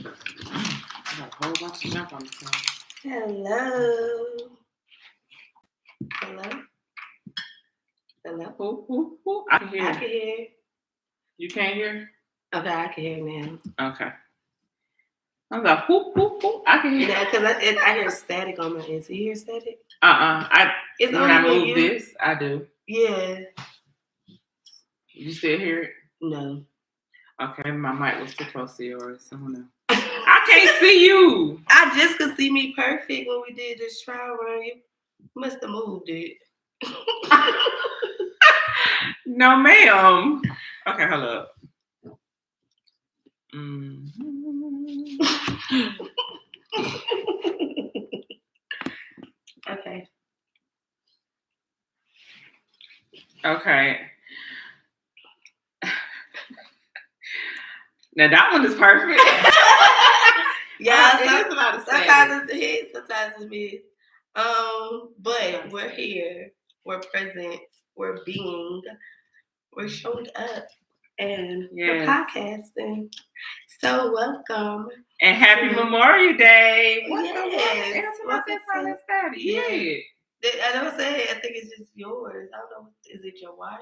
I got a whole bunch of junk on the phone. Hello. Hello. Hello. Who? I can hear. I can hear. You can't hear? Okay, I can hear now. Okay. I'm like, who? I can hear. Yeah, because I hear static on my end. So you hear static? It's When only I when move you. this, I do. Yeah. You still hear it? No. Okay, my mic was too close to yours. I don't know. I can't see you. I just could see me perfect when we did this trial run. You must have moved it. No, ma'am. Okay, hold up. Okay. Okay. Now that one is perfect. Yeah, it is a lot of sometimes it's a hit, sometimes it's miss. But we're here, we're present, we're being, we're showing up, and we're podcasting. So welcome. And happy Memorial Day. Yes. Yeah. I don't say it. I think it's just yours. I don't know. Is it your wire?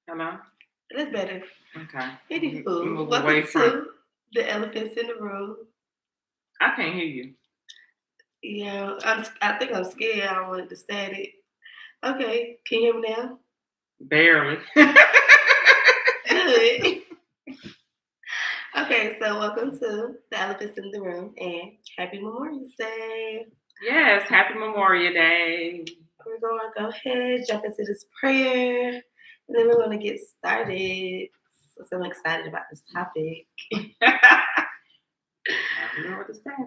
Hello? That's better. Okay. Anywho, welcome to the elephants in the room. I can't hear you. Yeah, I think I'm scared. I don't want to static. Okay, can you hear me now? Barely. Good. Okay, so welcome to the elephants in the room and happy Memorial Day. Yes, happy Memorial Day. We're going to go ahead, jump into this prayer, and then we're going to get started. So I'm excited about this topic. I don't know what to start.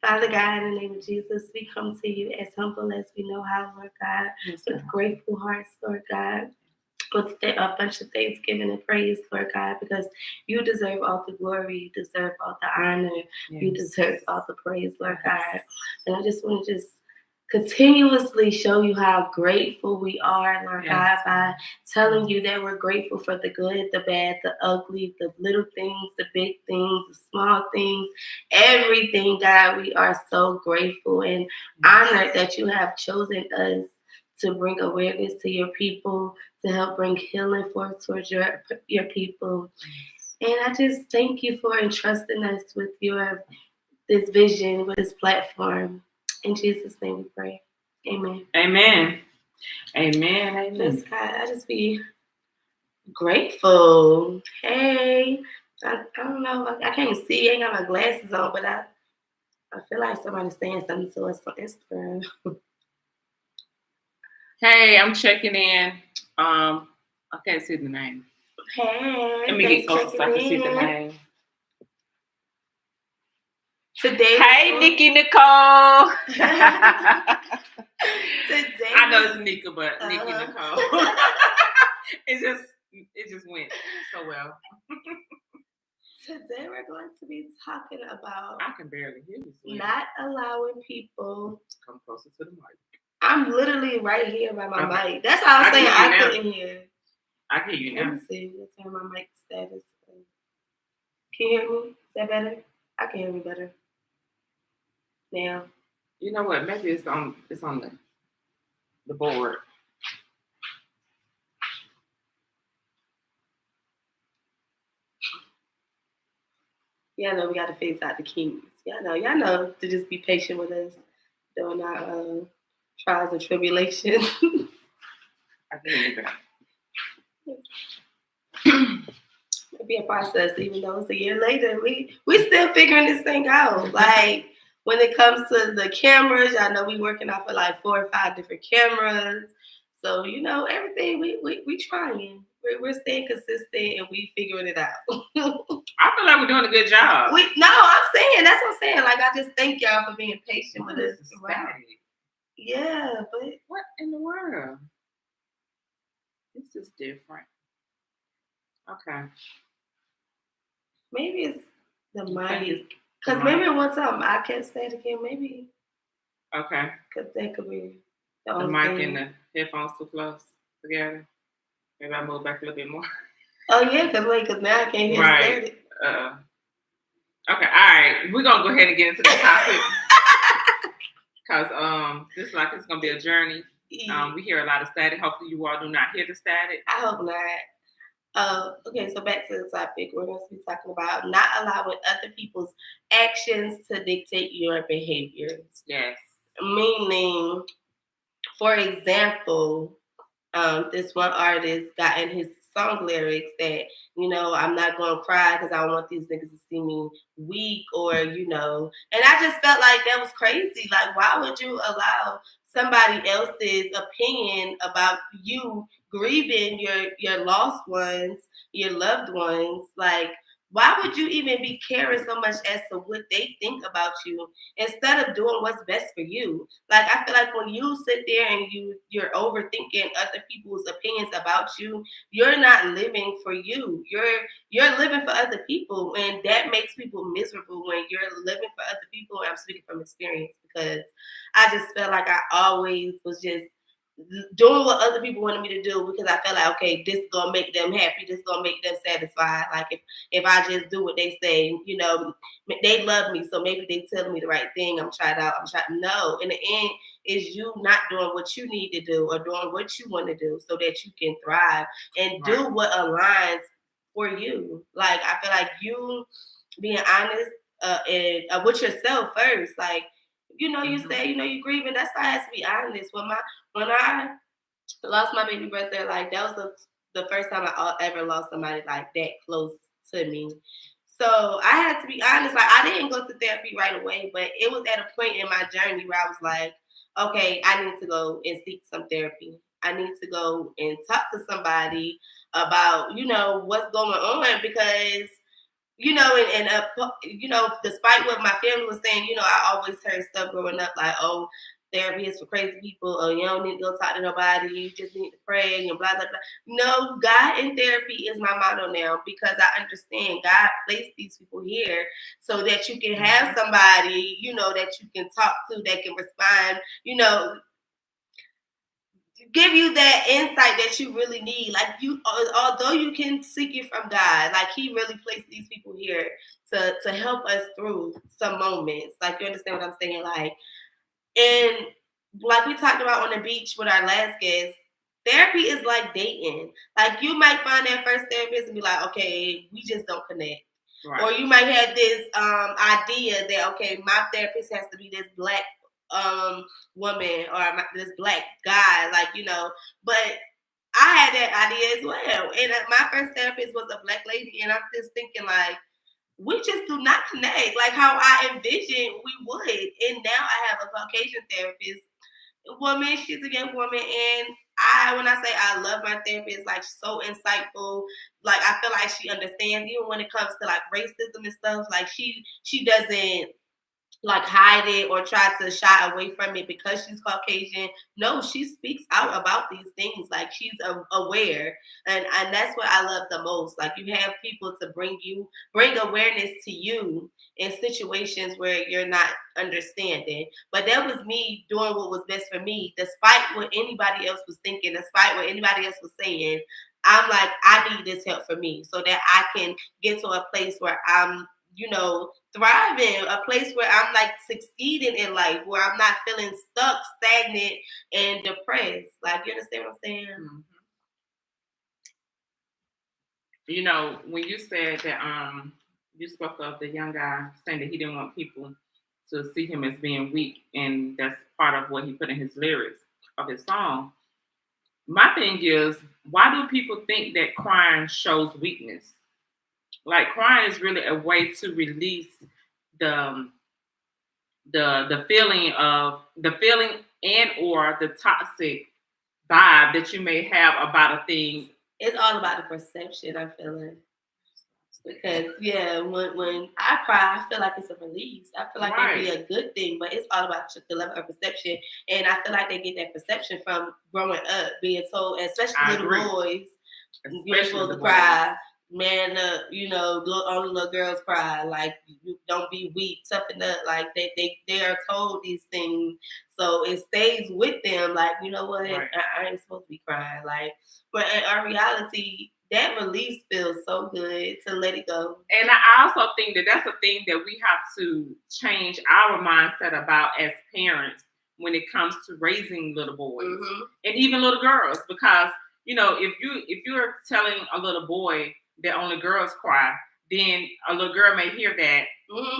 Father God, in the name of Jesus, we come to you as humble as we know how, Lord God, with grateful hearts, Lord God, with a bunch of thanksgiving and praise, Lord God, because you deserve all the glory, you deserve all the honor, you deserve all the praise, Lord God. And I just want to continuously show you how grateful we are, Lord God, by telling you that we're grateful for the good, the bad, the ugly, the little things, the big things, the small things, everything, God. We are so grateful and honored that you have chosen us to bring awareness to your people, to help bring healing forth towards your people. And I just thank you for entrusting us with this vision, with this platform. In Jesus' name we pray. Amen. Amen. Amen. Amen. Just God, I just be grateful. Hey, I don't know. I can't see. I ain't got my glasses on, but I feel like somebody's saying something to us on Instagram. Hey, I'm checking in. I can't see the name. Hey, let me get closer so I can see the name. Today, hey, Nikki Nicole. Today, I know it's Nika, but Nikki Nicole. it just went so well. Today we're going to be talking about. I can barely hear you. Not allowing people. Come closer to the mic. I'm literally right here by my mic. That's how I was saying I couldn't hear. I can hear you now. Let me see. Let's turn my mic status. Can you hear me? Is that better? I can hear me better. Now. You know what? Maybe it's on the board. Yeah, I know we got to phase out the kinks. Y'all know to just be patient with us during our trials and tribulations. I think it'll be a process, even though it's a year later. We still figuring this thing out. Like when it comes to the cameras, y'all know we working off of like 4 or 5 different cameras. So everything we trying. We're staying consistent and we figuring it out. I feel like we're doing a good job. I'm saying that's what I'm saying. Like I just thank y'all for being patient with us. Yeah, but what in the world? This is different. Okay. Maybe it's the mic. Because maybe one time I can't say it again. Maybe. Okay. Because that could be the mic and the headphones too close together. Maybe I move back a little bit more. Oh yeah, because now I can't hear Right. it. Okay, all right. We're gonna go ahead and get into the topic. Because this is like it's gonna be a journey. We hear a lot of static. Hopefully you all do not hear the static. I hope not. Okay, so back to the topic. We're going to be talking about not allowing other people's actions to dictate your behaviors. Yes. Meaning, for example, this one artist got in his song lyrics that, I'm not going to cry because I don't want these niggas to see me weak or, and I just felt like that was crazy. Like, why would you allow somebody else's opinion about you grieving your lost ones, your loved ones? Like, why would you even be caring so much as to what they think about you instead of doing what's best for you? Like, I feel like when you sit there and you're overthinking other people's opinions about you, you're not living for you. You're living for other people, and that makes people miserable when you're living for other people. And I'm speaking from experience because I just felt like I always was just doing what other people wanted me to do because I felt like, okay, this is gonna make them happy, this is gonna make them satisfied. Like if I just do what they say, they love me, so maybe they telling me the right thing. I'm trying out. No, in the end, is you not doing what you need to do or doing what you want to do so that you can thrive and do what aligns for you. Like I feel like you being honest and with yourself first, like. You say, you grieving. That's why I have to be honest. When I lost my baby brother, like that was the first time I ever lost somebody like that close to me. So I had to be honest. Like I didn't go to therapy right away, but it was at a point in my journey where I was like, okay, I need to go and seek some therapy. I need to go and talk to somebody about, what's going on because despite what my family was saying, I always heard stuff growing up like, oh, therapy is for crazy people. Oh, you don't need to go talk to nobody. You just need to pray and blah, blah, blah. No, God in therapy is my motto now because I understand God placed these people here so that you can have somebody, that you can talk to that can respond, give you that insight that you really need. Like although you can seek it from God, like He really placed these people here to help us through some moments. Like you understand what I'm saying? Like, and like we talked about on the beach with our last guest, therapy is like dating. Like you might find that first therapist and be like, okay, we just don't connect. Right. Or you might have this idea that okay, my therapist has to be this black woman or this black guy, but I had that idea as well. And my first therapist was a black lady, and I'm just thinking like, we just do not connect like how I envisioned we would. And now I have a Caucasian therapist, woman, she's a young woman, and when I say I love my therapist, like so insightful. Like I feel like she understands even when it comes to like racism and stuff. Like she doesn't like hide it or try to shy away from it because she's Caucasian. No, she speaks out about these things. Like she's aware, and that's what I love the most. Like you have people to bring awareness to you in situations where you're not understanding. But that was me doing what was best for me, despite what anybody else was thinking, despite what anybody else was saying. I'm like, I need this help for me so that I can get to a place where I'm, thriving, a place where I'm like succeeding in life, where I'm not feeling stuck, stagnant, and depressed. Like, you understand what I'm saying? When you said that you spoke of the young guy saying that he didn't want people to see him as being weak, and that's part of what he put in his lyrics of his song. My thing is, why do people think that crying shows weakness? Like crying is really a way to release the feeling and or the toxic vibe that you may have about a thing. It's all about the perception, I'm feeling. Because when I cry, I feel like it's a release. I feel like it'd be a good thing, but it's all about the level of perception. And I feel like they get that perception from growing up, being told, especially little boys, you're supposed to cry. man up, only little girls cry, like you don't be weak, toughen up, like they are told these things, so it stays with them, like, you know what, Right. I ain't supposed to be crying, like, but in our reality, that release feels so good to let it go. And I also think that that's a thing that we have to change our mindset about as parents when it comes to raising little boys and even little girls, because if you're telling a little boy that only girls cry, then a little girl may hear that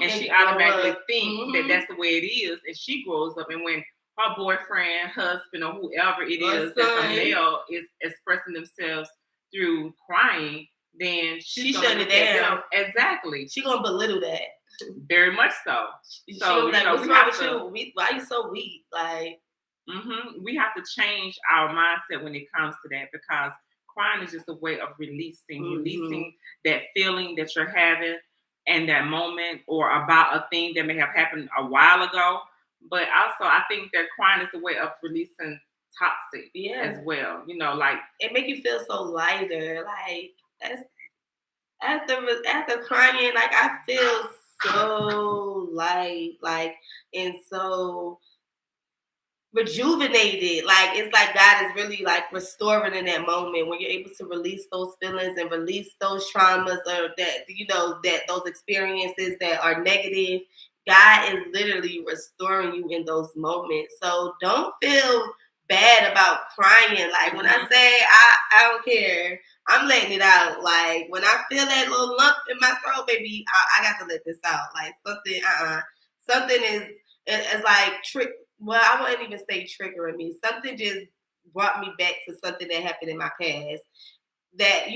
and she automatically think that that's the way it is, and she grows up, and when her boyfriend, husband, or whoever it is that's a male is expressing themselves through crying, then she shut it down. Exactly. She gonna belittle that. Very much so. So like, what's wrong with you? Why are you so weak? Like, we have to change our mindset when it comes to that, because crying is just a way of releasing that feeling that you're having in that moment, or about a thing that may have happened a while ago. But also, I think that crying is a way of releasing toxic as well. Like, it make you feel so lighter. Like, that's after crying, like, I feel so light, like, and so rejuvenated. Like, it's like God is really like restoring in that moment when you're able to release those feelings and release those traumas, or that those experiences that are negative. God is literally restoring you in those moments. So don't feel bad about crying. Like, when I say I don't care, I'm letting it out. Like, when I feel that little lump in my throat, baby, I got to let this out. Like, something is, it's like trick. Well, I wouldn't even say triggering me. Something just brought me back to something that happened in my past that,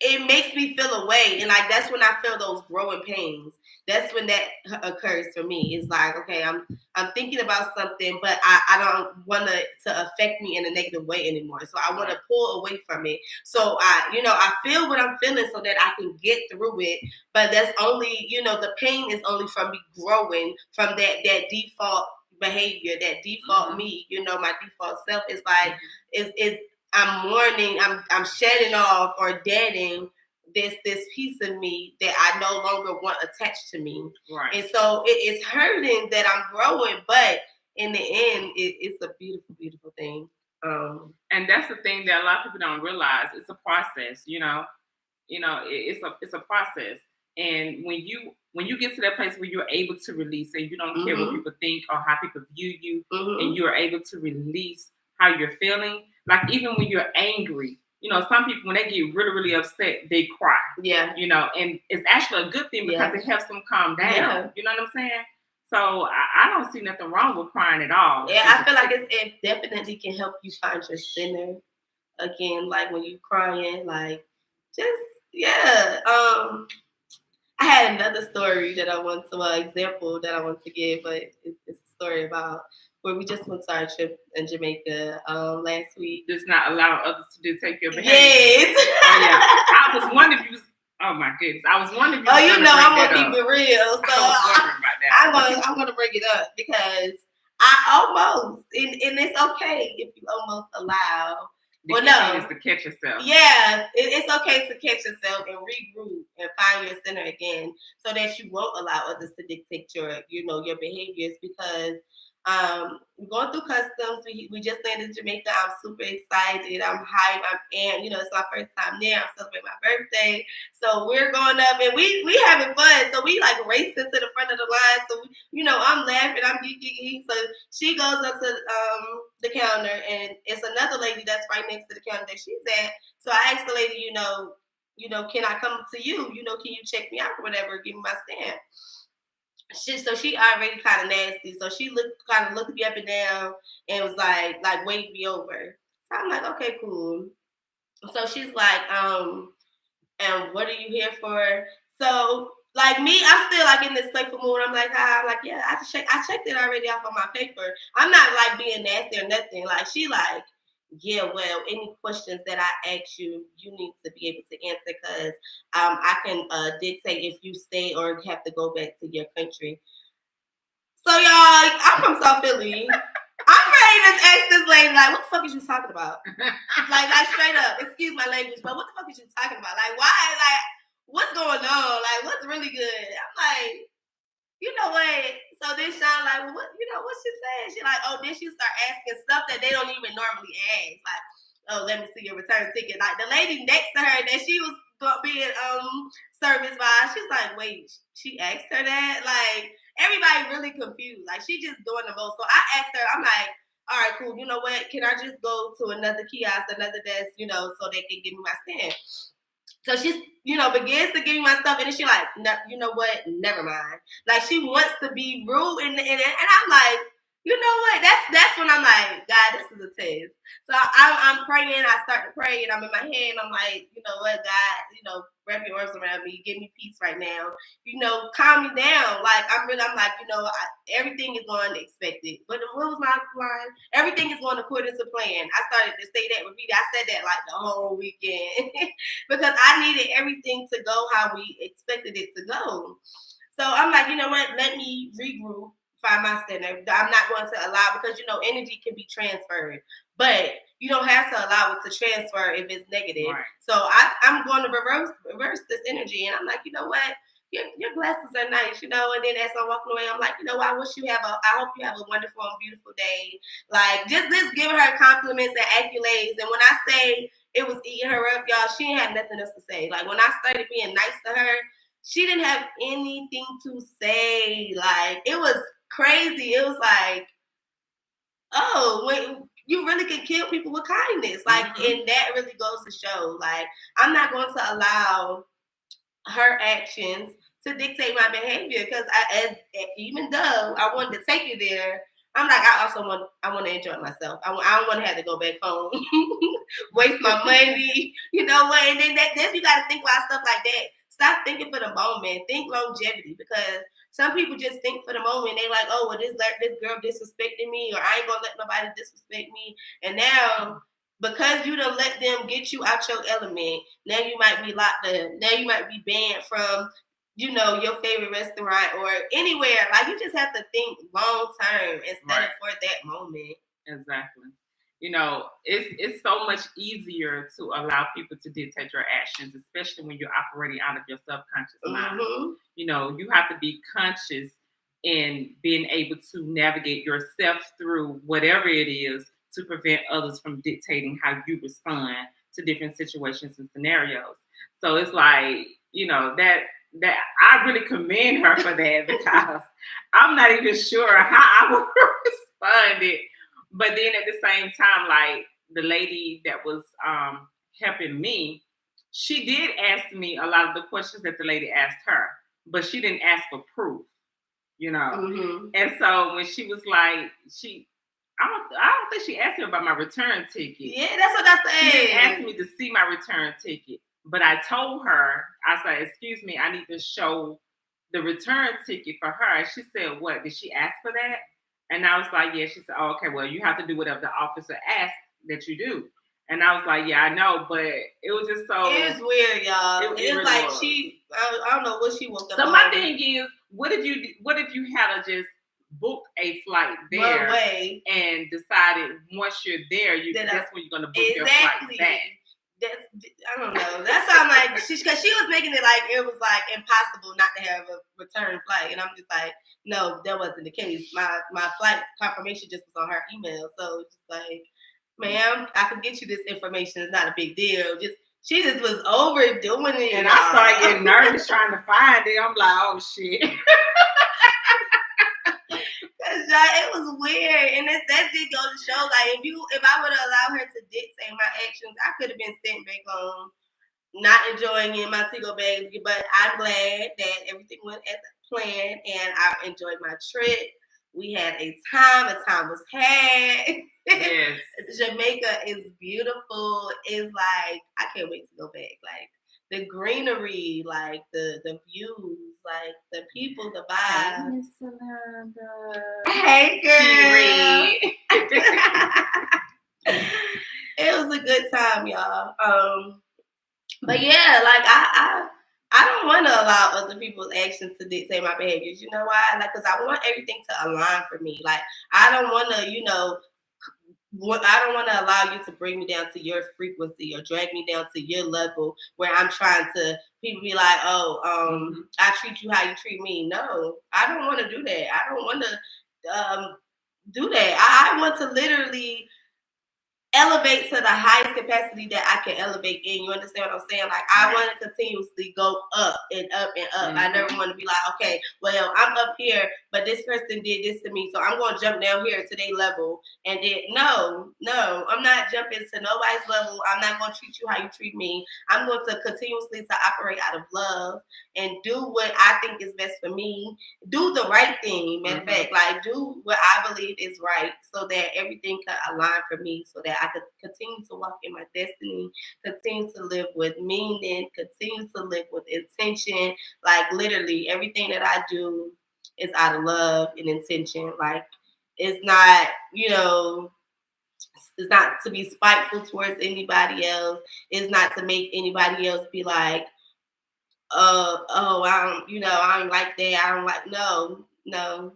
it makes me feel away. And like, that's when I feel those growing pains. That's when that occurs for me. It's like, okay, I'm thinking about something, but I don't want it to affect me in a negative way anymore. So I want to pull away from it. So I feel what I'm feeling so that I can get through it. But that's only, the pain is only from me growing from that default behavior, that default me, my default self is like, is I'm mourning, I'm shedding off or deading this piece of me that I no longer want attached to me. Right. And so it's hurting that I'm growing, but in the end, it's a beautiful, beautiful thing. And that's the thing that a lot of people don't realize. It's a process, it's a process. And when you get to that place where you're able to release, and you don't care what people think or how people view you, and you're able to release how you're feeling. Like, even when you're angry, some people, when they get really, really upset, they cry. Yeah. And it's actually a good thing because it helps them calm down. Yeah. You know what I'm saying? So I don't see nothing wrong with crying at all. Yeah, I feel like it definitely can help you find your center again. Like, when you're crying, like, just, I had another story that I want to, example that I want to give, but it's a story about where we just went to our trip in Jamaica last week. Just not allowing others to take your behavior. Yes. Oh, yeah. I was wondering if you was, oh my goodness. I was wondering if you was I'm going to keep it real. So I was wondering about that. I'm going to bring it up because I almost, and it's okay if you almost allow. The key thing is to catch yourself. Yeah, it's okay to catch yourself and regroup and find your center again, so that you won't allow others to dictate your behaviors. Because going through customs, we just landed in Jamaica. I'm super excited. I'm hyped. It's my first time there. I'm celebrating my birthday, so we're going up and we having fun. So we like racing to the front of the line. So I'm laughing. I'm geeky. So she goes up to the counter, and it's another lady that's right next to the counter that she's at. So I asked the lady, can I come to you? Can you check me out or whatever? Give me my stamp. So she already kind of nasty. So she looked me up and down and was like waved me over. So I'm like, okay, cool. So she's like, and what are you here for? So like me, I'm still like in this playful mood. I'm like, yeah, I checked it already off on my paper. I'm not like being nasty or nothing. Like, she like, yeah, well, any questions that I ask you, you need to be able to answer, because I can dictate if you stay or have to go back to your country. So, y'all, I'm from South Philly. I'm ready to ask this lady, like, what the fuck is you talking about? like straight up, excuse my language, but what the fuck is you talking about? Like, why? Like, what's going on? Like, what's really good? I'm like, you know what? So then Sean like, well, what, what's she saying? She like, oh, then she start asking stuff that they don't even normally ask. Like, oh, let me see your return ticket. Like the lady next to her that she was being serviced by, she's like, wait, she asked her that? Like, everybody really confused. Like, she just doing the most. So I asked her, I'm like, all right, cool. You know what? Can I just go to another kiosk, another desk, so they can give me my stamp? So she's, begins to give me my stuff, and then she like, no, you know what? Never mind. Like, she wants to be rude, and I'm like, you know what? That's when I'm like, God, this is a test. So I'm praying. I start to pray, and I'm in my head. And I'm like, you know what, God, wrap your arms around me, give me peace right now. Calm me down. Like I'm like, everything is going expected. But what was my line? Everything is going according to plan. I started to say that with Vita. I said that like the whole weekend because I needed everything to go how we expected it to go. So I'm like, you know what? Let me regroup. Find my center. I'm not going to allow, because energy can be transferred, but you don't have to allow it to transfer if it's negative. Right. So I'm going to reverse this energy, and I'm like, you know what? Your glasses are nice, and then as I'm walking away, I'm like, I hope you have a wonderful and beautiful day. Like, just giving her compliments and accolades. And when I say it was eating her up, y'all, she ain't had nothing else to say. Like, when I started being nice to her, she didn't have anything to say. Like, it was crazy. It was like, oh, wait, you really can kill people with kindness. Like, and that really goes to show, like, I'm not going to allow her actions to dictate my behavior, because even though I wanted to take you there, I'm like, I want to enjoy myself. I don't want to have to go back home, waste my money, And then you got to think about stuff like that. Stop thinking for the moment. Think longevity, because some people just think for the moment. They like, oh, well, this girl disrespected me, or I ain't gonna let nobody disrespect me. And now, because you don't let them get you out your element, now you might be locked up. Now you might be banned from, your favorite restaurant or anywhere. Like, you just have to think long term instead of for that moment. Exactly. It's so much easier to allow people to dictate your actions, especially when you're operating out of your subconscious mind. You have to be conscious in being able to navigate yourself through whatever it is to prevent others from dictating how you respond to different situations and scenarios. So it's like, that I really commend her for that, because I'm not even sure how I would respond it. But then at the same time, like the lady that was helping me, she did ask me a lot of the questions that the lady asked her, but she didn't ask for proof, And so when she was like, I don't think she asked me about my return ticket. Yeah, that's what I said. She didn't ask me to see my return ticket, but I told her, I said, excuse me, I need to show the return ticket for her. And she said, what? Did she ask for that? And I was like, yeah. She said, oh, okay, well, you have to do whatever the officer asked that you do. And I was like, yeah, I know, but it was just so... It was weird, y'all. It was really like was. I don't know what she woke up So my thing is, what if you had to just book a flight there and decided once you're there, that's when you're going to book your flight back? I don't know. That's how I'm like, because she was making it like it was like impossible not to have a return flight, and I'm just like, no, that wasn't the case. My flight confirmation just was on her email, so it's just like, ma'am, I can get you this information. It's not a big deal. She just was overdoing it, and I started getting nervous trying to find it. I'm like, oh shit. It was weird, and that did go to show, like, if I would have allowed her to dictate my actions, I could have been sent back home, not enjoying in my Tigo bag. But I'm glad that everything went as planned, and I enjoyed my trip. We had a time was had. Yes. Jamaica is beautiful. It's like, I can't wait to go back. Like, the greenery, like the views, like the people, the vibe. Hey, girl. It was a good time, y'all. But yeah, like I don't want to allow other people's actions to dictate my behaviors. You know why? Like, because I want everything to align for me. Like, I don't want to, I don't want to allow you to bring me down to your frequency or drag me down to your level where I'm trying to. People be like, "Oh, I treat you how you treat me." No, I don't want to do that. I don't want to do that. I want to literally elevate to the highest capacity that I can elevate in. You understand what I'm saying? Like, I want to continuously go up and up and up. I never want to be like, okay, well, I'm up here, but this person did this to me, so I'm going to jump down here to their level. And then, no, I'm not jumping to nobody's level. I'm not going to treat you how you treat me. I'm going to continuously to operate out of love and do what I think is best for me. Do the right thing. Matter of fact, like, do what I believe is right so that everything can align for me, so that I could continue to walk in my destiny, continue to live with meaning, continue to live with intention. Like, literally everything that I do is out of love and intention. Like, it's not, it's not to be spiteful towards anybody else. It's not to make anybody else be like, I don't like that. I don't like, no.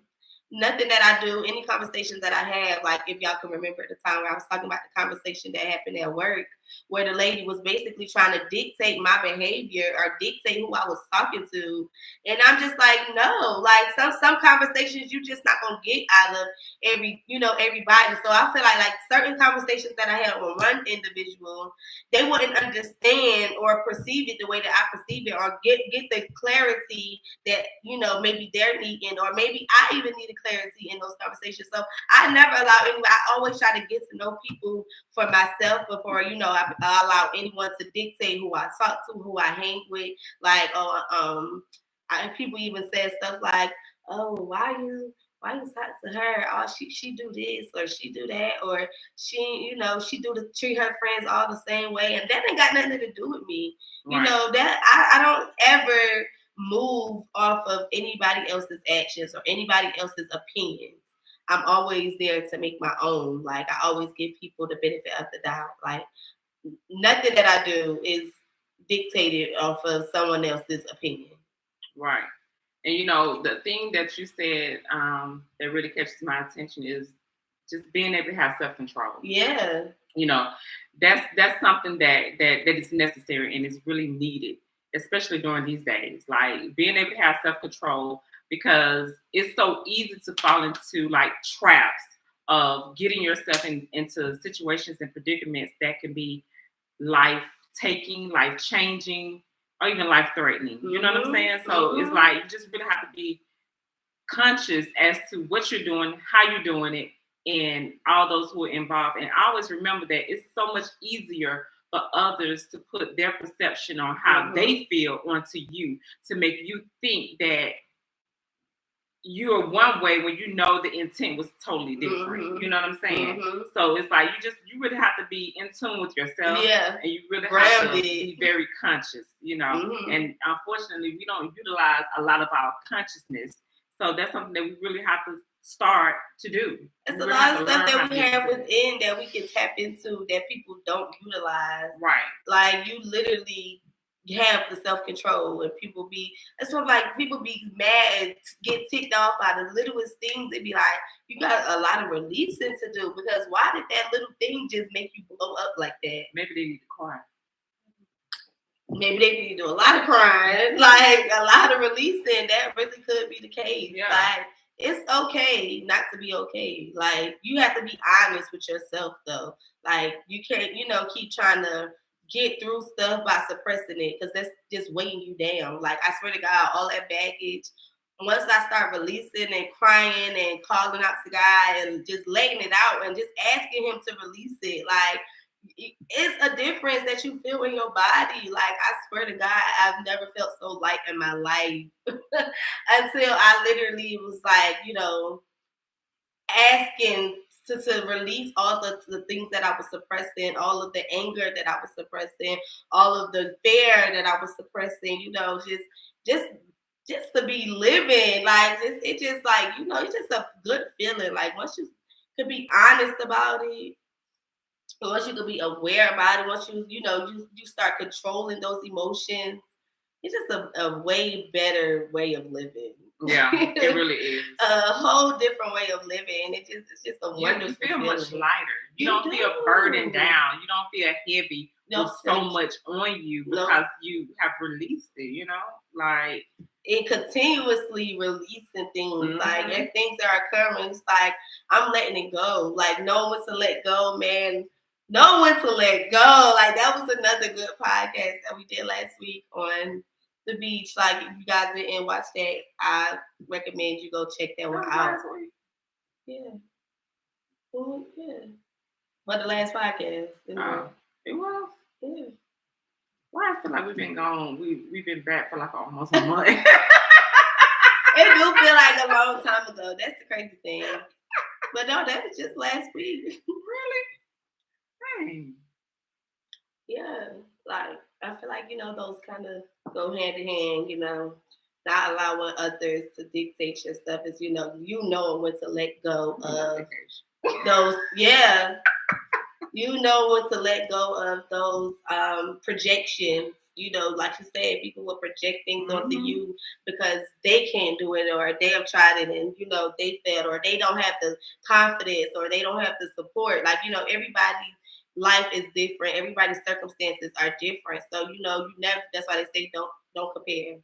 Nothing that I do, any conversations that I have, like, if y'all can remember the time where I was talking about the conversation that happened at work, where the lady was basically trying to dictate my behavior or dictate who I was talking to. And I'm just like, no, like, some conversations you just not gonna get out of everybody. So I feel like certain conversations that I had with one individual, they wouldn't understand or perceive it the way that I perceive it, or get the clarity that maybe they're needing, or maybe I even needed clarity in those conversations. So I never allow anyone. I always try to get to know people for myself before I allow anyone to dictate who I talk to, who I hang with. Like, people even said stuff like, "Oh, why you talk to her? Oh, she do this or she do that, or she treat her friends all the same way," and that ain't got nothing to do with me. Right. That I don't ever move off of anybody else's actions or anybody else's opinions. I'm always there to make my own. Like, I always give people the benefit of the doubt. Like, nothing that I do is dictated off of someone else's opinion. Right. And the thing that you said that really catches my attention is just being able to have self-control. Yeah. That's something that is necessary and is really needed, especially during these days. Like, being able to have self-control, because it's so easy to fall into like traps of getting yourself into situations and predicaments that can be life-taking, life-changing, or even life-threatening. You know what I'm saying? So it's like you just really have to be conscious as to what you're doing, how you're doing it, and all those who are involved. And always remember that it's so much easier for others to put their perception on how they feel onto you, to make you think that you're one way when the intent was totally different. You know what I'm saying? So it's like you really have to be in tune with yourself. Yeah. And you really have to be very conscious, And unfortunately, we don't utilize a lot of our consciousness. So that's something that we really have to start to do. It's a lot of stuff that we have within that we can tap into that people don't utilize. Right. Like, you literally have the self-control, and people be mad and get ticked off by the littlest things. They be like, you got a lot of releasing to do, because why did that little thing just make you blow up like that? Maybe they need to cry. Maybe they need to do a lot of crying, like a lot of releasing. That really could be the case. Yeah. Like, it's okay not to be okay. Like, you have to be honest with yourself, though. Like, you can't, keep trying to get through stuff by suppressing it, because that's just weighing you down. Like, I swear to God, all that baggage, once I start releasing and crying and calling out to God and just letting it out and just asking him to release it, like, it's a difference that you feel in your body. Like, I swear to God, I've never felt so light in my life until I literally was like, asking to release all the things that I was suppressing, all of the anger that I was suppressing, all of the fear that I was suppressing, just to be living. Like, it's just a good feeling. Like, once you could be honest about it, once you could be aware about it, once you start controlling those emotions, it's just a way better way of living. Yeah, it really is. A whole different way of living. It's just a You wonderful just feel feeling. much lighter. You don't feel do. burdened down. You don't feel heavy No, with so much on you because you have released it, you know? Like, and continuously releasing things. Like, Mhm. and things are occurring, it's like I'm letting it go. Like, know when to let go, man. Know when to let go. Like, that was another good podcast that we did last week on the beach. Like, if you guys didn't watch that, I recommend you go check that one out. last week. Yeah. Well, yeah. But the last podcast. It was. Yeah. Why I feel like we've been gone. We've been back for like almost a month. It do feel like a long time ago. That's the crazy thing. But no, that was just last week. Really? Dang. Yeah. Like, I feel like, those kind of go hand in hand, not allowing others to dictate your stuff is, knowing when to let go of those, yeah. You know when to let go of those projections. Like you said, people will project things onto you because they can't do it, or they have tried it and they failed, or they don't have the confidence, or they don't have the support. Like, everybody's life is different. Everybody's circumstances are different. So you never. That's why they say don't compare.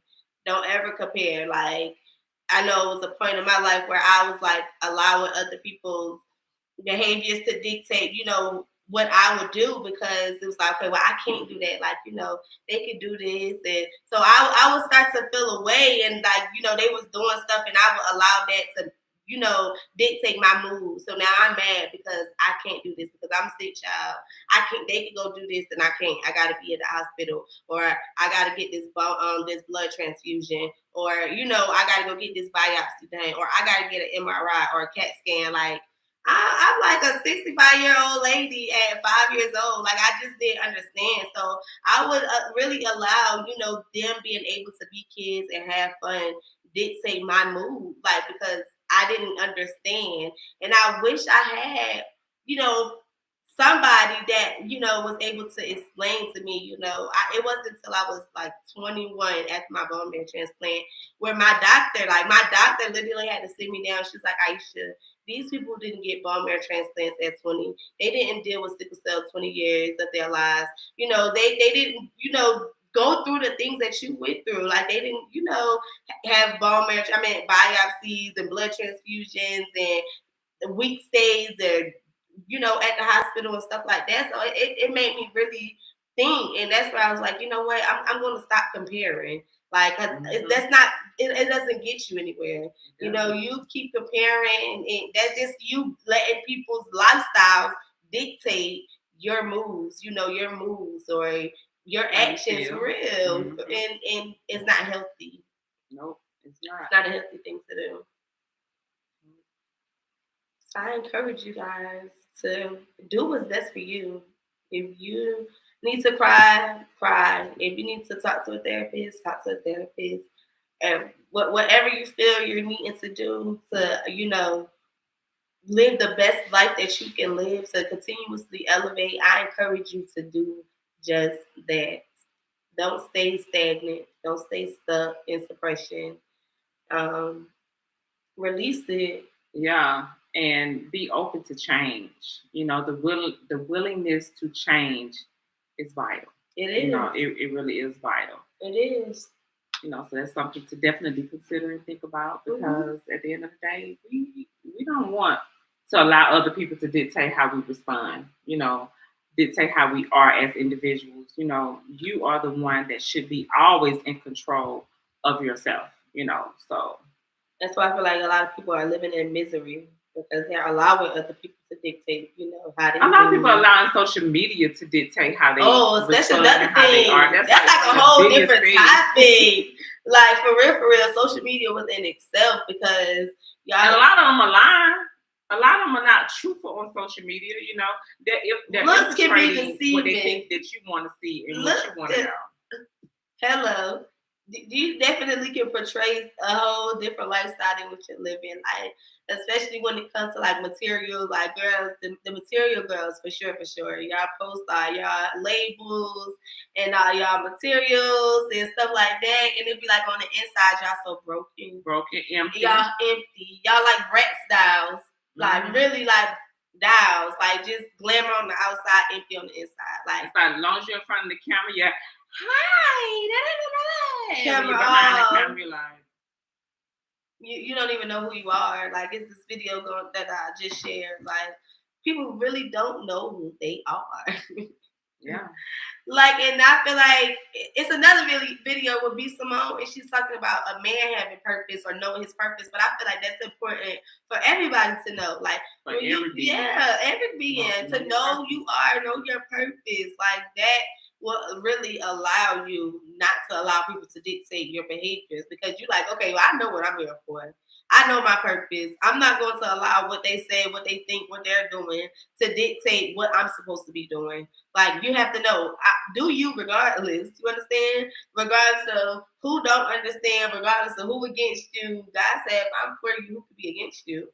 Don't ever compare. Like, I know it was a point in my life where I was like allowing other people's behaviors to dictate, what I would do, because it was like, okay, well, I can't do that. Like, they could do this. And so I would start to feel away, and like, they was doing stuff and I would allow that to, dictate my mood. So now I'm mad because I can't do this because I'm a sick child. They can go do this and I can't. I gotta be at the hospital, or I gotta get this blood transfusion, or, I gotta go get this biopsy done, or I gotta get an MRI or a CAT scan. Like, I'm like a 65-year-old lady at 5 years old. Like, I just didn't understand. So I would really allow, them being able to be kids and have fun dictate my mood, like, because I didn't understand. And I wish I had, somebody that, was able to explain to me, it wasn't until I was like 21 after my bone marrow transplant where my doctor literally had to sit me down. She's like, Aisha, these people didn't get bone marrow transplants at 20. They didn't deal with sickle cell 20 years of their lives. They didn't, go through the things that you went through. Like, they didn't, have bone marrow, biopsies and blood transfusions and week stays and, at the hospital and stuff like that. So it made me really think. And that's why I was like, you know what, I'm going to stop comparing. Like, that's not, it doesn't get you anywhere. You keep comparing, and that's just you letting people's lifestyles dictate your moves, your moves or your actions for real. And it's not healthy. Nope, it's not. It's not a healthy thing to do. So I encourage you guys to do what's best for you. If you need to cry, cry. If you need to talk to a therapist, talk to a therapist. And whatever you feel you're needing to do to, live the best life that you can live, to continuously elevate, I encourage you to do just that. Don't stay stagnant. Don't stay stuck in suppression. Release it. Yeah, and be open to change. The willingness to change is vital. It is. It really is vital. It is. So that's something to definitely consider and think about, because at the end of the day, we don't want to allow other people to dictate how we respond, dictate how we are as individuals. You are the one that should be always in control of yourself, so. That's why I feel like a lot of people are living in misery, because they're allowing other people to dictate, how they. A lot of people are allowing social media to dictate how they. Oh, that's another thing. That's like a whole different topic. Like, for real, social media within itself, because y'all. And a lot of them are lying. A lot of them are not truthful on social media. That if they're looks can be deceiving. What they think that you want to see and what you want to know. Hello. you definitely can portray a whole different lifestyle than what you're living. Like, especially when it comes to like material, like girls, the material girls for sure. Y'all post all y'all labels and all y'all materials and stuff like that, and it be like on the inside y'all so broken, empty. Y'all empty. Y'all like brat styles, like really like dials, like just glamour on the outside, empty on the inside. Like, it's like as long as you're in front of the camera, yeah. Hi, camera behind the camera, you're like, you don't even know who you are. Like, it's this video that I just shared. Like, people really don't know who they are. Yeah. Like, and I feel like it's another video with B. Simone, and she's talking about a man having purpose or knowing his purpose. But I feel like that's important for everybody to know. Like, every being to know you are, know your purpose. Like, that will really allow you not to allow people to dictate your behaviors, because you're like, okay, well, I know what I'm here for. I know my purpose. I'm not going to allow what they say, what they think, what they're doing to dictate what I'm supposed to be doing. Like, you have to know, do you regardless. You understand? Regardless of who don't understand, regardless of who against you. God said, if I'm for you, who could be against you?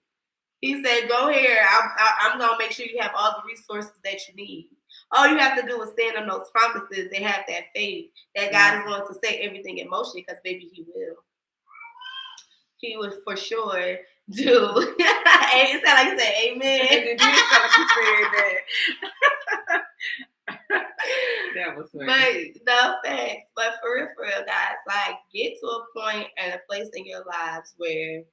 He said, go here. I'm going to make sure you have all the resources that you need. All you have to do is stand on those promises and have that faith that God is going to set everything in motion, because, baby, he will. He would for sure do. It sounded like you said amen. It did sound like you said that. That was funny. But no facts. But for real, guys, like, get to a point and a place in your lives where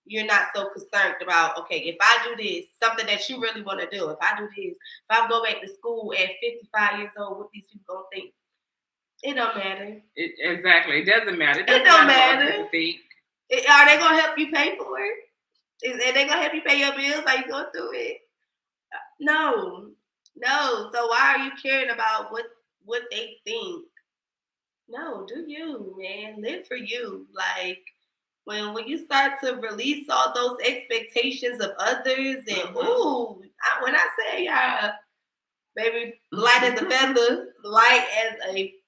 you're not so concerned about, okay, if I do this, something that you really want to do, if I do this, if I go back to school at 55 years old, what these people gonna think? It don't matter. Exactly. It doesn't matter. It don't matter. What people think. Are they gonna help you pay for it? Are they gonna help you pay your bills? Are you going through it? No. So why are you caring about what they think? No, do you, man. Live for you. Like, when you start to release all those expectations of others, and when I say y'all, baby, light as a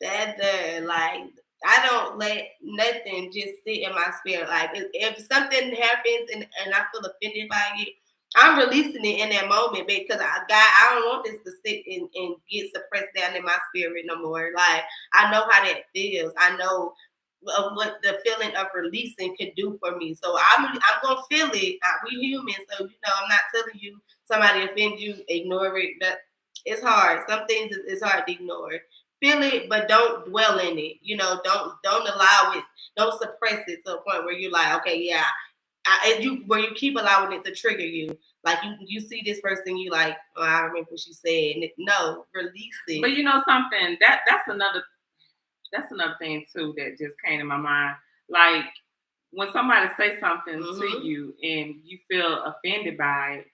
feather, like, I don't let nothing just sit in my spirit. Like, if something happens and I feel offended by it, I'm releasing it in that moment, because I don't want this to sit and get suppressed down in my spirit no more. Like, I know how that feels. I know what the feeling of releasing could do for me. So I'm gonna feel it. We humans, so I'm not telling you somebody offend you, ignore it. But it's hard. Some things it's hard to ignore. Feel it, but don't dwell in it. Don't allow it. Don't suppress it to a point where you're like, okay, yeah, where you keep allowing it to trigger you. Like, you see this person, you like, oh, I remember what she said. No, release it. But something that's another thing too that just came to my mind. Like, when somebody says something to you and you feel offended by it,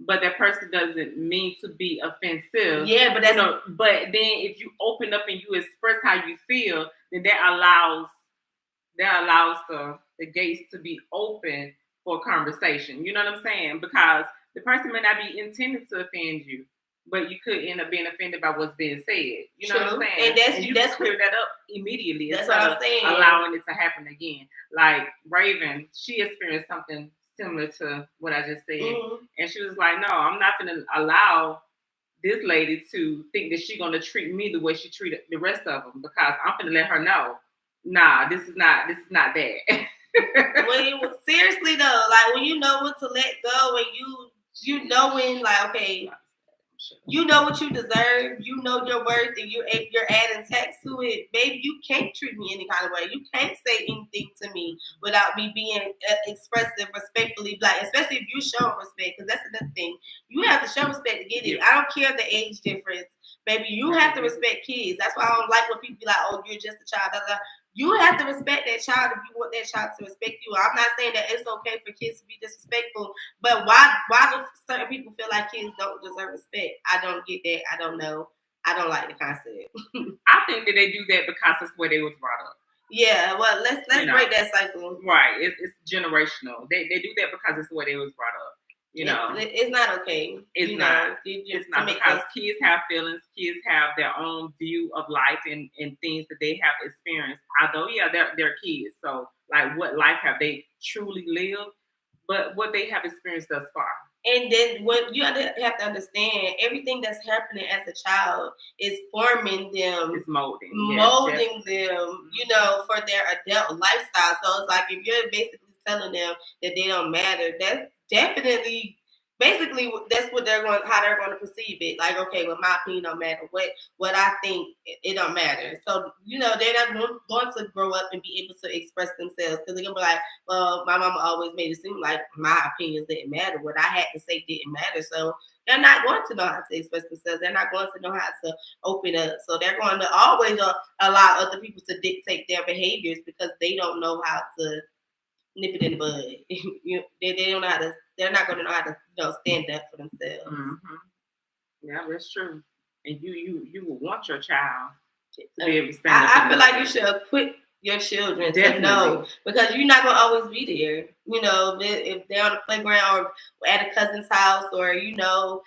but that person doesn't mean to be offensive. Yeah, but but then if you open up and you express how you feel, then that allows the gates to be open for conversation. You know what I'm saying? Because the person may not be intended to offend you, but you could end up being offended by what's being said. You know what I'm saying? And you clear that up immediately. That's what I'm saying. Allowing it to happen again. Like Raven, she experienced something similar to what I just said. And she was like, no, I'm not going to allow this lady to think that she's going to treat me the way she treated the rest of them, because I'm going to let her know, nah, this is not that. Seriously though, like, when you know what to let go, and you knowing, like, okay, you know what you deserve, you know your worth, and you're adding tax to it, baby, you can't treat me any kind of way. You can't say anything to me without me being expressive, respectfully black, especially if you show respect, because that's another thing. You have to show respect to get it. I don't care the age difference, baby. You have to respect kids. That's why I don't like when people be like, oh, you're just a child. Blah, blah. You have to respect that child if you want that child to respect you. I'm not saying that it's okay for kids to be disrespectful, but why do certain people feel like kids don't deserve respect? I don't get that. I don't know. I don't like the concept. I think that they do that because that's where they was brought up. Yeah, well, let's break that cycle. Right, it's generational. They do that because it's the way they was brought up. You know, it's not okay. It's not. It's not because kids have feelings. Kids have their own view of life and things that they have experienced. Although, yeah, they're kids. So, like, what life have they truly lived? But what they have experienced thus far. And then what you have to understand, everything that's happening as a child is forming them. It's molding them, you know, for their adult lifestyle. So it's like if you're basically telling them that they don't matter, that's definitely basically that's what how they're going to perceive it. Like, okay, well, my opinion don't matter. What I think, it don't matter. So, you know, they're not going to grow up and be able to express themselves because they're going to be like, well, my mama always made it seem like my opinions didn't matter. What I had to say didn't matter. So they're not going to know how to express themselves. They're not going to know how to open up. So they're going to always allow other people to dictate their behaviors because they don't know how to nip it in the bud. They don't know how to. They're not going to know how to, you know, stand up for themselves. Mm-hmm. Yeah, that's true. And you would want your child to be able to stand up. I feel like you should equip your children to know because you're not going to always be there. You know, if they're on the playground or at a cousin's house or, you know,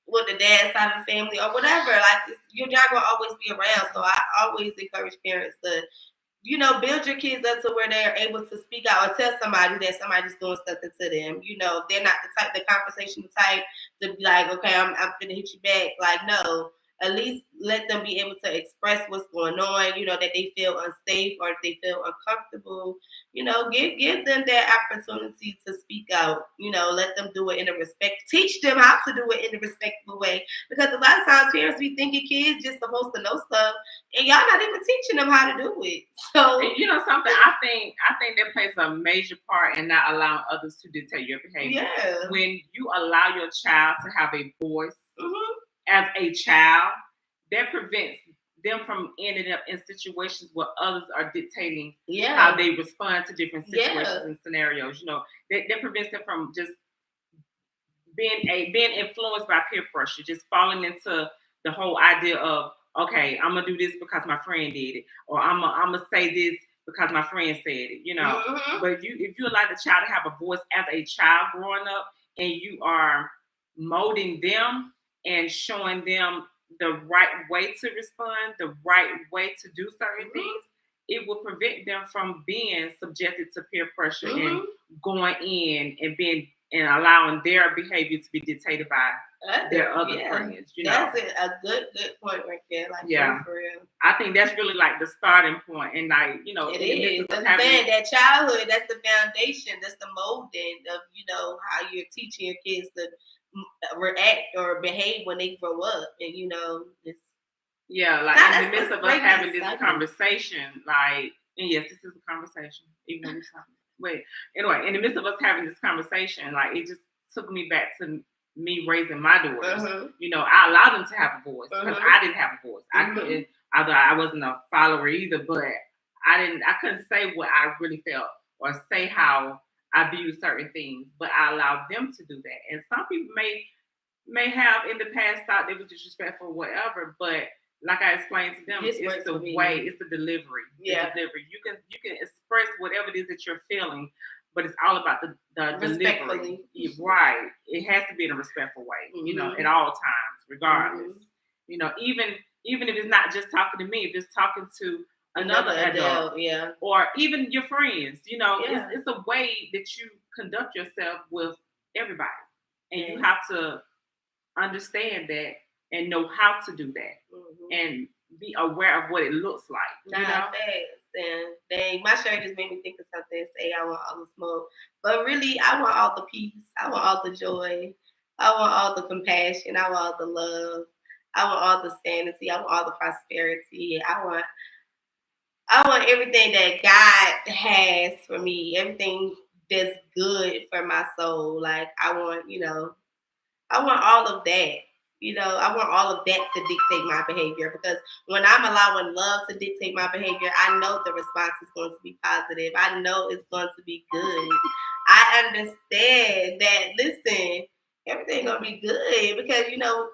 with the dad's side of the family or whatever, like you're not going to always be around. So I always encourage parents to, you know, build your kids up to where they're able to speak out or tell somebody that somebody's doing something to them. You know, if they're not the conversational type to be like, okay, I'm finna hit you back. Like, no, at least let them be able to express what's going on, you know, that they feel unsafe or if they feel uncomfortable, you know, give them that opportunity to speak out, you know, let them do it in a teach them how to do it in a respectful way. Because a lot of times parents be thinking kids just supposed to know stuff and y'all not even teaching them how to do it. So, and you know something, I think that plays a major part in not allowing others to dictate your behavior. Yeah. When you allow your child to have a voice, as a child, that prevents them from ending up in situations where others are dictating how they respond to different situations and scenarios. You know, that prevents them from just being influenced by peer pressure, just falling into the whole idea of, okay, I'm gonna do this because my friend did it, or I'm gonna say this because my friend said it. You know, but if you allow the child to have a voice as a child growing up, and you are molding them and showing them the right way to respond, the right way to do certain things, it will prevent them from being subjected to peer pressure and going in and allowing their behavior to be dictated by their other friends. You know, that's a good point right there. Like, for real. I think that's really like the starting point, and like, you know, it is. Understand that childhood, that's the foundation, that's the molding of, you know, how you're teaching your kids to react or behave when they grow up, and you know, it's like in the midst of us having this conversation, like, and yes, this is a conversation, even though we're talking. Wait, anyway, in the midst of us having this conversation, like, it just took me back to me raising my daughters. You know, I allowed them to have a voice because I didn't have a voice. I couldn't, although I wasn't a follower either, but I couldn't say what I really felt or say how I view certain things, but I allowed them to do that. And some people may have in the past thought they were disrespectful or whatever, but like I explained to them, it's the way, it's the delivery. The delivery. You can express whatever it is that you're feeling, but it's all about the delivery. Right. It has to be in a respectful way, you know, at all times, regardless. You know, even if it's not just talking to me, if it's talking to another adult, or even your friends, you know, it's a way that you conduct yourself with everybody, and you have to understand that and know how to do that, and be aware of what it looks like. You know, and dang, my shirt just made me think of something. Say I want all the smoke, but really, I want all the peace. I want all the joy. I want all the compassion. I want all the love. I want all the sanity. I want all the prosperity. I want everything that God has for me, everything that's good for my soul. Like, I want all of that. You know, I want all of that to dictate my behavior, because when I'm allowing love to dictate my behavior, I know the response is going to be positive. I know it's going to be good. I understand that, listen, everything's going to be good because, you know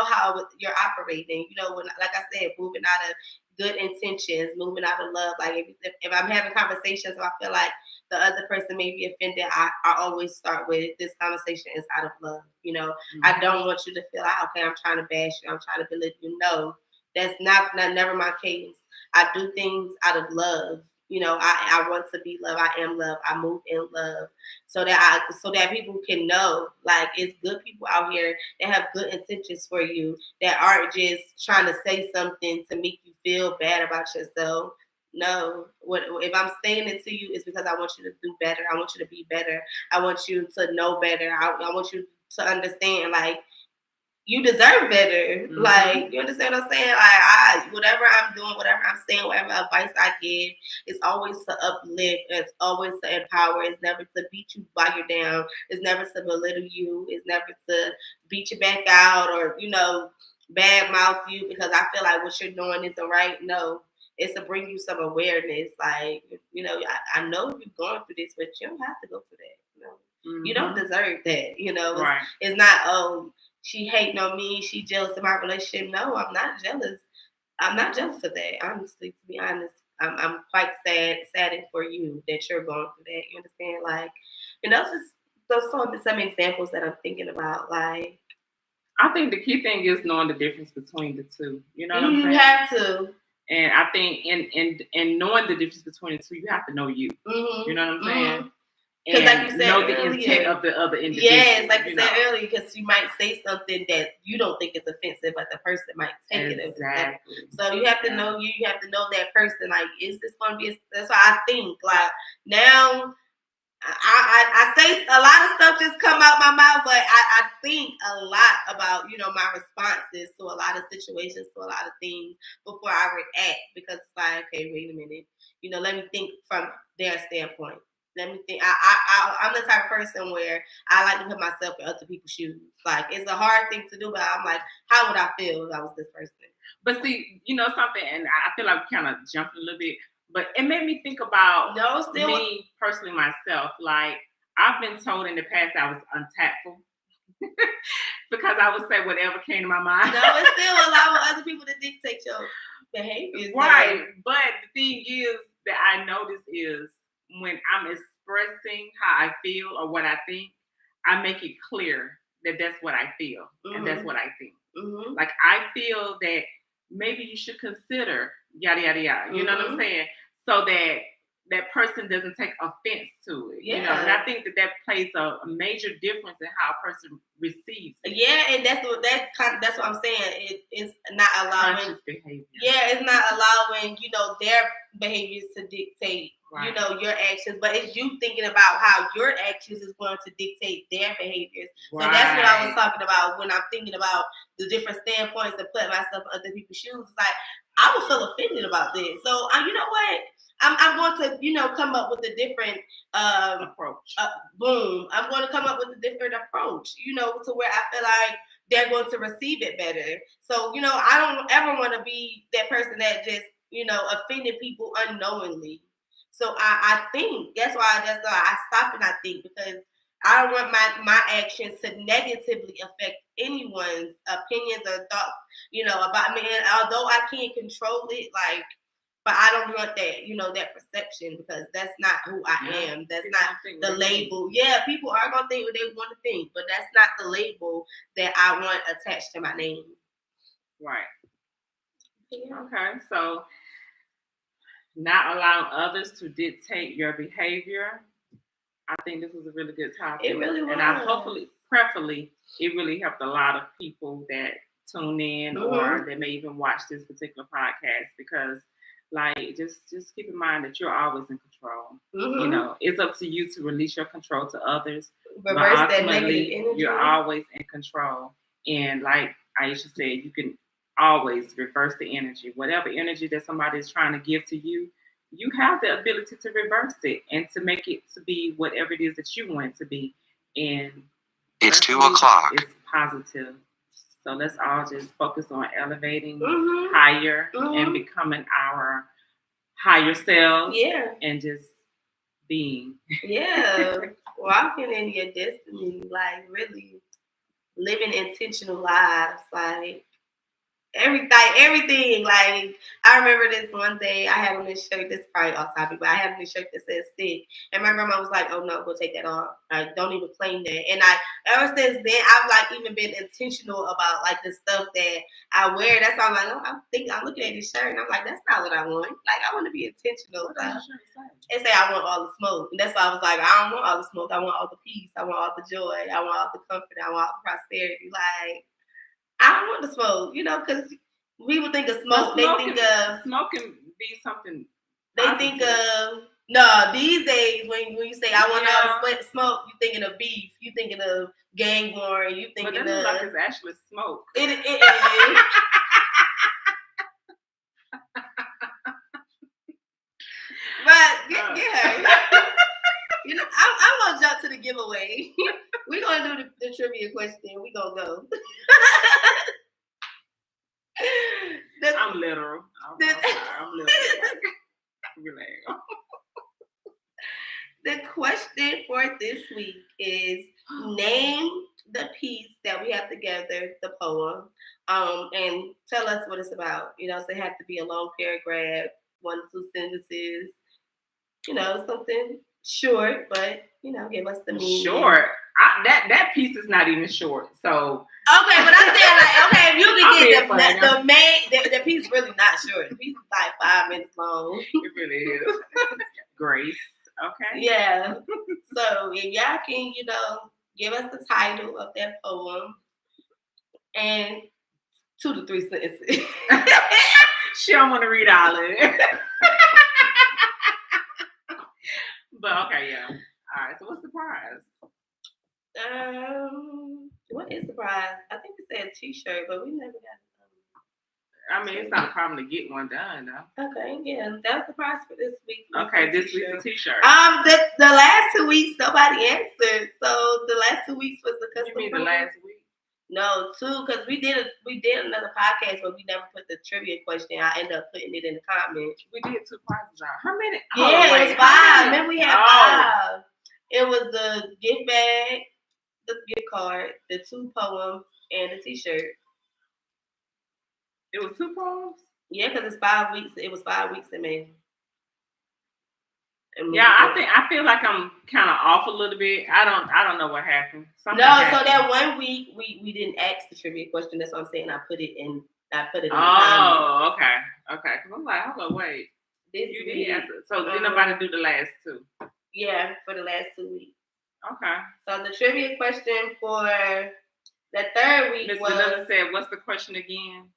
how you're operating. You know, when, like I said, moving out of good intentions, moving out of love. Like if I'm having conversations, so I feel like the other person may be offended, I always start with this conversation is out of love. You know, I don't want you to feel like, okay, I'm trying to bash you, I'm trying to belittle you. No, that's not never my case. I do things out of love. You know, I want to be love. I am love. I move in love, so that people can know, like, it's good people out here that have good intentions for you, that aren't just trying to say something to make you feel bad about yourself. No, if I'm saying it to you, it's because I want you to do better. I want you to be better. I want you to know better. I want you to understand, like, you deserve better. Mm-hmm. Like, you understand what I'm saying? Like, whatever I'm doing, whatever I'm saying, whatever advice I give, it's always to uplift. It's always to empower. It's never to beat you while you're down. It's never to belittle you. It's never to beat you back out or, you know, bad mouth you because I feel like what you're doing isn't right. No, it's to bring you some awareness. Like, you know, I know you're going through this, but you don't have to go through that. You know, you don't deserve that. You know, right. It's not, oh, she hating on me, she jealous of my relationship. No, I'm not jealous. I'm not jealous of that. Honestly, to be honest, I'm quite saddened for you that you're going through that. You understand? Like, and those are some examples that I'm thinking about. Like, I think the key thing is knowing the difference between the two. You know what I'm saying? You have to. And I think in knowing the difference between the two, you have to know you. Mm-hmm. You know what I'm saying? Mm-hmm. Because like you said know earlier, the intent of the other individual. Yes, like you said earlier, because you might say something that you don't think is offensive, but the person might take it as offensive. So you have to know you. You have to know that person. Like, is this going to be? That's why I think, like, now I say a lot of stuff just come out my mouth, but I think a lot about, you know, my responses to a lot of situations, to a lot of things before I react, because it's like, okay, wait a minute, you know, let me think from their standpoint. Let me think. I'm the type of person where I like to put myself in other people's shoes. Like, it's a hard thing to do, but I'm like, how would I feel if I was this person? But see, you know something, and I feel like we kind of jumped a little bit, but it made me think about me personally, myself. Like, I've been told in the past I was untactful because I would say whatever came to my mind. No, it's still allowing other people to dictate your behaviors. Right. But the thing is that I notice is when I'm expressing how I feel or what I think, I make it clear that that's what I feel and that's what I think. Mm-hmm. Like, I feel that maybe you should consider yada yada yada. You know what I'm saying? So that person doesn't take offense to it. Yeah. You know, and I think that plays a major difference in how a person receives it. Yeah, and that's what I'm saying. It's not allowing conscious behavior. Yeah, it's not allowing, you know, their behaviors to dictate, you know, your actions, but it's you thinking about how your actions is going to dictate their behaviors. Right. So that's what I was talking about when I'm thinking about the different standpoints and putting myself in other people's shoes. It's like, I would feel offended about this. So, you know what? I'm going to, you know, come up with a different approach. I'm going to come up with a different approach, you know, to where I feel like they're going to receive it better. So, you know, I don't ever want to be that person that just, you know, offended people unknowingly. So I think that's why I stop and I think, because I don't want my actions to negatively affect anyone's opinions or thoughts, you know, about me. And although I can't control it, like, but I don't want that, you know, that perception, because that's not who I am. That's not the label. Yeah, people are going to think what they want to think, but that's not the label that I want attached to my name. Right. Yeah. Okay, so not allowing others to dictate your behavior. I think this was a really good topic. It really was. And prayerfully, it really helped a lot of people that tune in or that may even watch this particular podcast, because, like, just keep in mind that you're always in control. You know, it's up to you to release your control to others. Reverse that negative energy. You're always in control. And like Aisha said, you can always reverse the energy. Whatever energy that somebody is trying to give to you, you have the ability to reverse it and to make it to be whatever it is that you want it to be. And it's 2:00. It's positive. So let's all just focus on elevating higher and becoming our higher selves. Yeah. And just being. Yeah. Walking in your destiny, like, really living intentional lives. Like, everything. Like, I remember this one day I had on this shirt. This is probably off topic, but I had on this shirt that says sick, and my grandma was like, "Oh no, go take that off. Like, don't even claim that." And ever since then, I've like even been intentional about like the stuff that I wear. That's why I'm like, oh, I'm looking at this shirt, and I'm like, that's not what I want. Like, I want to be intentional. What does your shirt say? And say I want all the smoke. And that's why I was like, I don't want all the smoke. I want all the peace. I want all the joy. I want all the comfort. I want all the prosperity. Like, I don't want the smoke, because people think of smoke. They think of smoke can be something. They think of no. These days, when you say I want all the smoke, you thinking of beef. You thinking of gang war. You thinking but that like it's actually smoke. It is. But yeah. I'm gonna jump to the giveaway. We're gonna do the trivia question. We're gonna go. I'm literal. I'm literal. Relax. The question for this week is name the piece that we have together, the poem, and tell us what it's about. So it have to be a long paragraph, 1 or 2 sentences. Something short, but give us the meaning. Short. That piece is not even short. So okay, but I'm saying like, okay, if you can get the piece really not short. The piece is like 5 minutes long. It really is. Grace. Okay. Yeah. So if y'all can, give us the title of that poem and 2 to 3 sentences. She don't want to read all of it. But okay, yeah. All right. So what's the prize? What is the prize? I think it said T-shirt, but we never got it. I mean, it's not a problem to get one done, though. Okay, yeah, that's the prize for this week. Okay, this week's a T-shirt. The last 2 weeks nobody answered, so the last 2 weeks was the custom. You mean the last week? No, 2, because we did another podcast, but we never put the trivia question. I ended up putting it in the comments. We did 2 prizes out. How many? Yeah, it was 5. Remember we had 5. It was the gift bag, the gift card, the 2 poems, and the T-shirt. It was 2 poems? Yeah, because it's 5 weeks. It was 5 weeks in May. Yeah, I feel like I'm kind of off a little bit. I don't know what happened. So that 1 week we didn't ask the trivia question. That's what I'm saying. I put it in. Oh, okay. Because I'm like, hold on, wait. You did answer. So did nobody do the last 2? Yeah, for the last 2 weeks. Okay. So the trivia question for the 3rd week Ms. was. Vanilla said, "What's the question again?"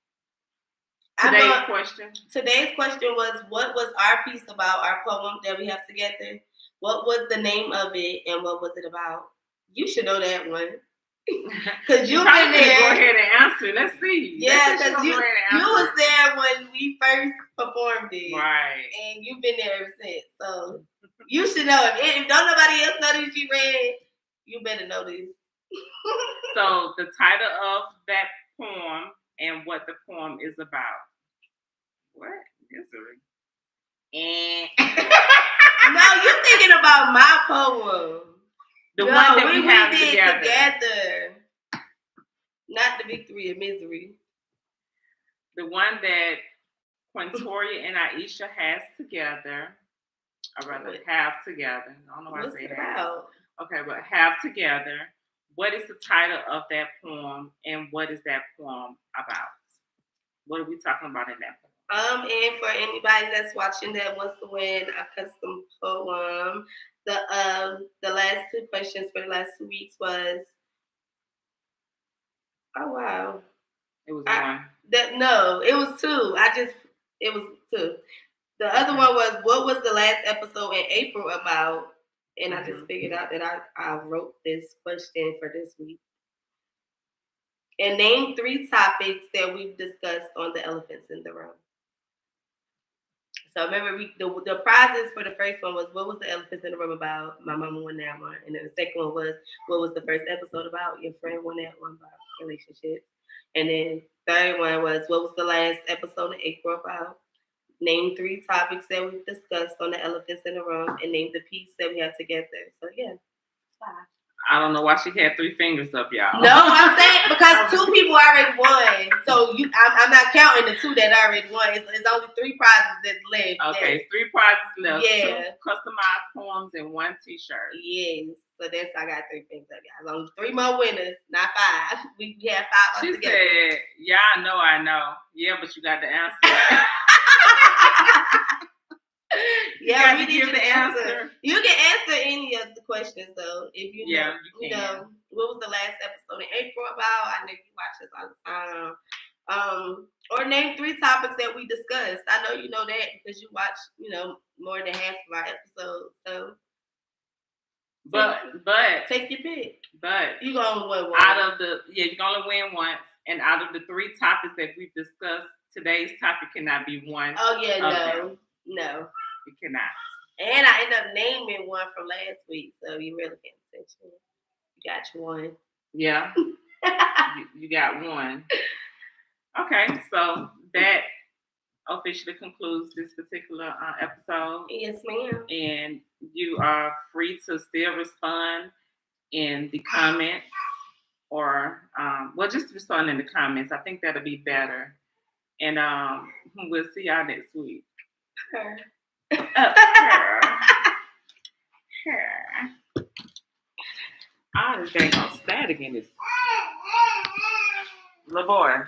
Today's question was, what was our piece about, our poem that we have together? What was the name of it and what was it about? You should know that one. Because you've been there. Go ahead and answer. Let's see. Yeah, because you was there when we first performed it. Right. And you've been there ever since. So you should know it. If don't nobody else know that you read, you better know this. So the title of that poem and what the poem is about. What? Misery. And no, you're thinking about my poem. The one that we have did together. Not the victory of misery. The one that Quintoria and Aisha has together. Or rather, have together. I don't know why I say have. Okay, but have together. What is the title of that poem and what is that poem about? What are we talking about in that poem? And for anybody that's watching that wants to win a custom poem, the last 2 questions for the last 2 weeks was, oh wow, it was 1. It was 2. It was 2. The other one was, what was the last episode in April about? And I just figured out that I wrote this question for this week. And name 3 topics that we've discussed on the Elephants in the Room. So remember, the prizes for the first one was, what was the Elephants in the Room about? My mama won that one. And then the second one was, what was the first episode about? Your friend won that one about relationships. And then third one was, what was the last episode in April about? Name 3 topics that we've discussed on the Elephants in the Room and name the piece that we have together. So yeah, 5. I don't know why she had 3 fingers up, y'all. No, I'm saying because 2 people already won. So I'm not counting the 2 that already won. It's only 3 prizes that's left. Okay, 3 prizes left. Yeah. 2 customized poems and 1 T-shirt. Yes. So I got 3 fingers up, guys. Only 3 more winners, not 5. We have 5 She together. said, "Yeah, I know. Yeah, but you got the answer." Yeah, got we to need give you the to answer. answer. You can answer any of the questions though. If you Yeah, know, you can. what was the last episode in April about? I know you watch this all the time. Or name 3 topics that we discussed. I know you know that because you watch, more than half of our episodes. So But take your pick. But You gonna win one. you can only win once, and out of the 3 topics that we've discussed, today's topic cannot be one. Oh yeah, of no, them. It cannot. And I ended up naming one from last week, so you really can't attention. You got your one. Yeah, you got one. Okay, so that officially concludes this particular episode. Yes, ma'am. And you are free to still respond in the comments, or just respond in the comments. I think that'll be better. And we'll see y'all next week. Her. All this dang on static in this. Little boy.